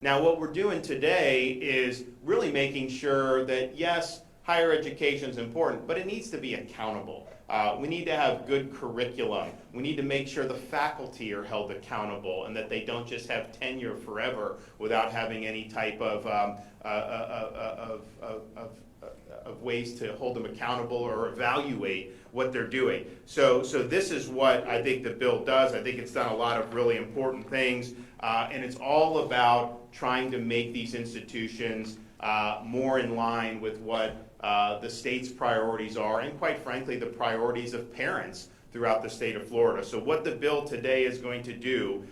Now, what we're doing today is really making sure that, yes, higher education is important, but it needs to be accountable. We need to have good curriculum. We need to make sure the faculty are held accountable and that they don't just have tenure forever without having any type of ways to hold them accountable or evaluate what they're doing. So this is what I think the bill does. I think it's done a lot of really important things, and it's all about trying to make these institutions more in line with what the state's priorities are, and quite frankly, the priorities of parents throughout the state of Florida. So what the bill today is going to do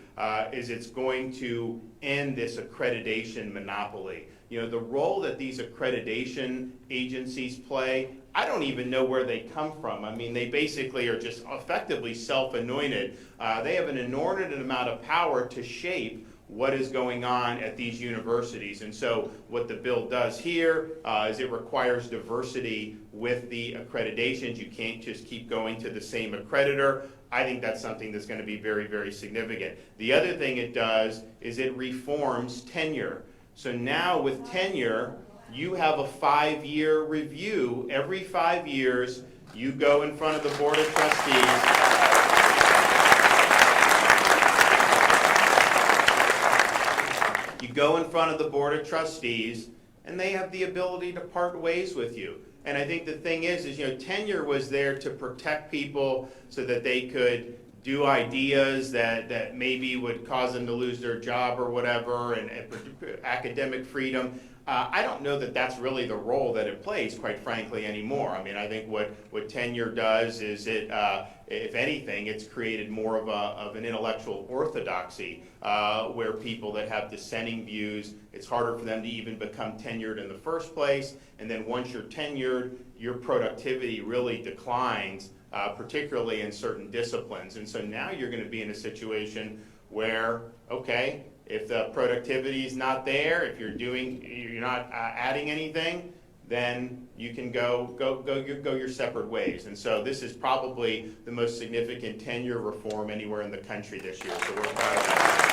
is it's going to end this accreditation monopoly. You know, the role that these accreditation agencies play, I don't even know where they come from. I mean, they basically are just effectively self-anointed. They have an inordinate amount of power to shape what is going on at these universities. And so what the bill does here is it requires diversity with the accreditations. You can't just keep going to the same accreditor. I think that's something that's going to be very, very significant. The other thing it does is it reforms tenure. So now with tenure, you have a 5-year review. Every 5 years, you go in front of the Board of Trustees. You go in front of the Board of Trustees, and they have the ability to part ways with you. And I think the thing is, you know, tenure was there to protect people so that they could do ideas that maybe would cause them to lose their job or whatever, and academic freedom. I don't know that that's really the role that it plays, quite frankly, anymore. I mean, I think what tenure does is it, if anything, it's created more of an intellectual orthodoxy where people that have dissenting views, it's harder for them to even become tenured in the first place. And then once you're tenured, your productivity really declines, particularly in certain disciplines. And so now you're going to be in a situation where, okay, if the productivity is not there, if you're not adding anything, then you can go your separate ways. And so this is probably the most significant tenure reform anywhere in the country this year. So we're proud of that.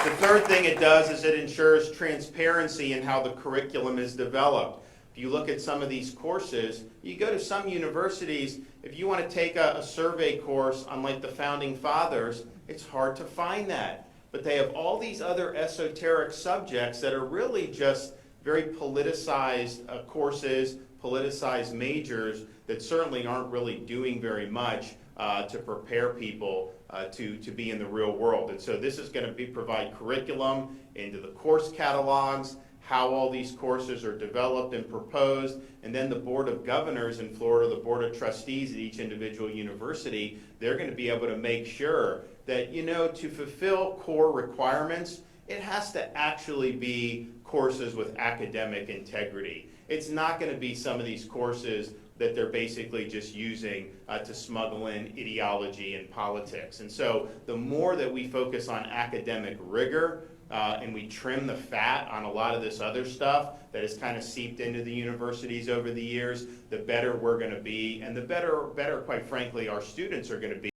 The third thing it does is it ensures transparency in how the curriculum is developed. If you look at some of these courses, you go to some universities, if you want to take a survey course on like the Founding Fathers, it's hard to find that. But they have all these other esoteric subjects that are really just very politicized courses, politicized majors that certainly aren't really doing very much to prepare people to be in the real world. And so this is going to provide curriculum into the course catalogs, how all these courses are developed and proposed, and then the Board of Governors in Florida, the Board of Trustees at each individual university, they're going to be able to make sure that, you know, to fulfill core requirements, it has to actually be courses with academic integrity. It's not going to be some of these courses that they're basically just using to smuggle in ideology and politics. And so the more that we focus on academic rigor, and we trim the fat on a lot of this other stuff that has kind of seeped into the universities over the years, the better we're going to be, and the better, quite frankly, our students are going to be.